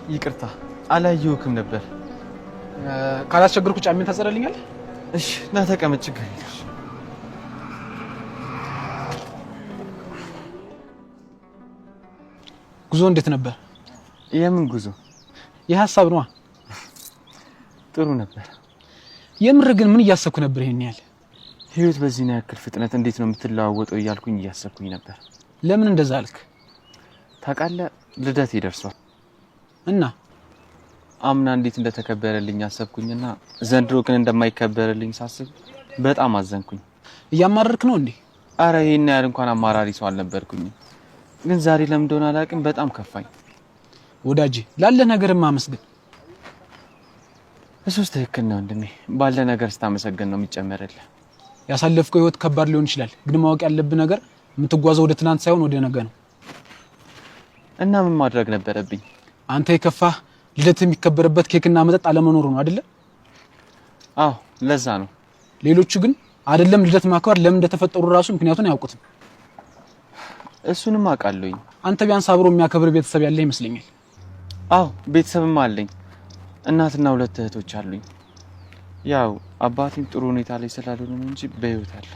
ይቅርታ አላየሁክም ነበር። ካላስቸገርኩ ጫሜን ታጸዳልኛል? እሺ ና ተቀመጥ ችግር የለም። ጉዞ እንዴት ነበር? የምን ጉዞ? የሐሳብ ነው። ጥሩ ነበር። የምር ግን ምን እያሰብኩ ነበር ይሄን ያህል? ህይወት በዚህ ነው ያክል ፍጥነት እንዴት ነው የምትለዋወጠው እያልኩኝ እያሰብኩኝ ነበር። ለምን እንደዛ አልክ? ታውቃለህ ልደት ይደርሷል እና አምና እንዴት እንደተከበረልኝ አሰብኩኝና ዘንድሮ ግን እንደማይከበረልኝ ሳስብ በጣም አዘንኩኝ። እያማረርክ ነው እንዴ? አረ ይሄን ያህል እንኳን አማራሪ ሰው አልነበርኩኝ። ግን ዛሬ ለምን እንደሆነ አላውቅም በጣም ከፋኝ። ወዳጄ ላለ ነገርማ አመስግን። እሱስ ትክክል ነው ወንድሜ። ባለ ነገር ስታመሰግን ነው የሚጨመርልህ። ያሳለፍከው ህይወት ከባድ ሊሆን ይችላል፣ ግን ማወቅ ያለብህ ነገር የምትጓዘው ወደ ትናንት ሳይሆን ወደ ነገ ነው። እና ምን ማድረግ ነበረብኝ? አንተ የከፋህ ልደት የሚከበርበት ኬክና መጠጥ አለመኖሩ ነው አይደለ? አዎ ለዛ ነው። ሌሎቹ ግን አይደለም ልደት ማክበር ለምን እንደተፈጠሩ ራሱ ምክንያቱን አያውቁትም። እሱንም አውቃለሁኝ። አንተ ቢያንስ አብሮ የሚያከብር ቤተሰብ ያለህ ይመስለኛል። አዎ ቤተሰብም አለኝ። እናትና 2 እህቶች አሉኝ። ያው አባቴም ጥሩ ሁኔታ ላይ ስላልሆነ ነው እንጂ በህይወት አለ።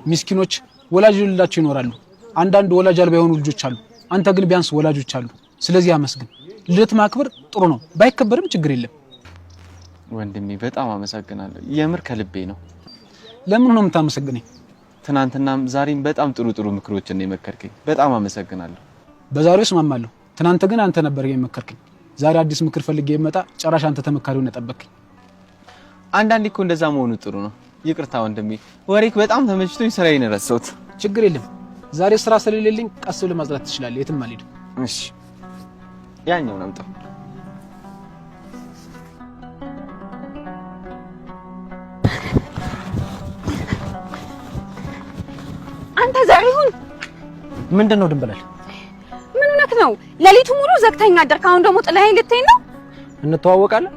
ምስኪኖች ወላጅ የሌላቸው ይኖራሉ። አንዳንድ ወላጅ አልባ የሆኑ ልጆች አሉ። አንተ ግን ቢያንስ ወላጆች አሉ። ስለዚህ አመስግን። ልደት ማክበር ጥሩ ነው፣ ባይከበርም ችግር የለም። ወንድሜ በጣም አመሰግናለሁ። የምር ከልቤ ነው። ለምን ነው የምታመሰግነኝ? ትናንትናም ዛሬም በጣም ጥሩ ምክሮችን ነው የመከርከኝ። በጣም አመሰግናለሁ። በዛሬው እስማማለሁ። ትናንት ግን አንተ ነበር የመከርከኝ። ዛሬ አዲስ ምክር ፈልጌ የመጣ ጨራሽ አንተ ተመካሪው ነጠበከኝ። አንዳንዴ እኮ እንደዛ መሆኑ ጥሩ ነው። ይቅርታ ወንድሜ፣ ወሬክ በጣም ተመችቶኝ ስራዬን ረሳሁት። ችግር የለም። ዛሬ ስራ ስለሌለኝ ቀስ ብለህ ማዝራት ትችላለህ። የትም አልሄድም። እሺ ያኛውን አምጣ። አንተ ዛሬውን ምንድነው ድንበላል? ምን ሆነክ ነው? ሌሊቱ ሙሉ ዘግተኛ አደርክ። አሁን ደግሞ ጥለኸኝ ልትሄድ ነው? እንተዋወቃለን።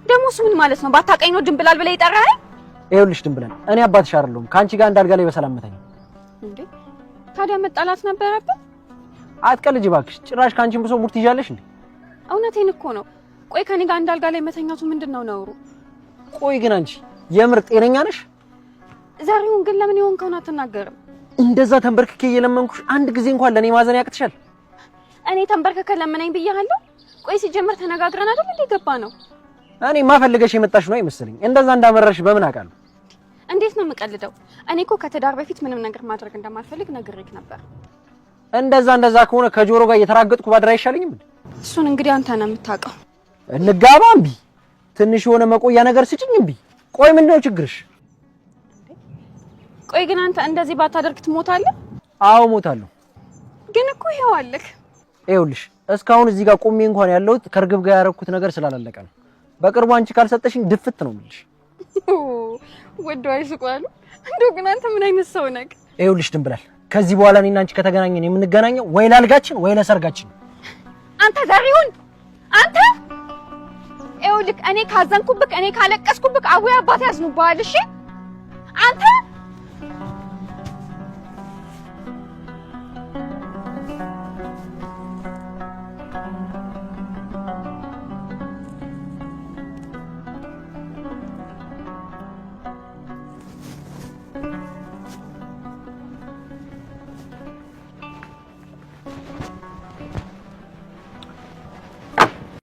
ደሞስ ምን ማለት ነው? ባታውቀኝ ነው ድንብላል ብለህ ይጠራኸኝ? ይኸውልሽ ድንብላል፣ እኔ አባትሽ አይደለሁም። ካንቺ ጋር እንዳልጋ ላይ በሰላም መተኛ። እንዴ ታዲያ መጣላት ነበረብህ? አትቀልጂ እባክሽ። ጭራሽ ካንቺም ብሶ ሙርት ይዣለሽ እንዴ? እውነቴን እኮ ነው። ቆይ ከኔ ጋር እንዳልጋ ላይ መተኛቱ ምንድነው ነውሩ? ቆይ ግን አንቺ የምር ጤነኛ ነሽ? ዛሬውን ግን ለምን ይሆንከውን አትናገርም? እንደዛ ተንበርክኬ እየለመንኩሽ አንድ ጊዜ እንኳን ለኔ ማዘን ያቅትሻል? እኔ ተንበርክከ ለምነኝ ብያለሁ? ቆይ ሲጀመር ተነጋግረን አይደል እንዴ ገባ ነው? እኔ ማፈልገሽ የመጣሽ ነው አይመስልኝ። እንደዛ እንዳመረሽ በምን አውቃለሁ? እንዴት ነው የምቀልደው? እኔ እኮ ከትዳር በፊት ምንም ነገር ማድረግ እንደማልፈልግ ነግሬክ ነበር። እንደዛ ከሆነ ከጆሮ ጋር እየተራገጥኩ ባድራ አይሻልኝም እንዴ? እሱን እንግዲህ አንተ ነው የምታውቀው። እንጋባ እምቢ፣ ትንሽ የሆነ መቆያ ነገር ስጭኝ እምቢ። ቆይ ምንድነው ችግርሽ? ቆይ ግን አንተ እንደዚህ ባታደርግ ትሞታለህ? አዎ ሞታለሁ። ግን እኮ ይሄው አለክ። ይኸውልሽ እስካሁን እዚህ ጋር ቆሜ እንኳን ያለሁት ከርግብ ጋር ያረኩት ነገር ስላላለቀ ነው። በቅርቡ አንቺ ካልሰጠሽኝ ድፍት ነው የምልሽ። ወደው አይስቋሉ። እንደው ግን አንተ ምን አይነት ሰው ነህ? ይኸውልሽ ድንብላል፣ ከዚህ በኋላ እኔና አንቺ ከተገናኘን የምንገናኘው ወይ ላልጋችን ወይ ለሰርጋችን። አንተ ዛሬውን አንተ ይኸውልህ እኔ ካዘንኩብክ እኔ ካለቀስኩብክ አቡዬ አባቴ ያዝኑብሃል። እሺ አንተ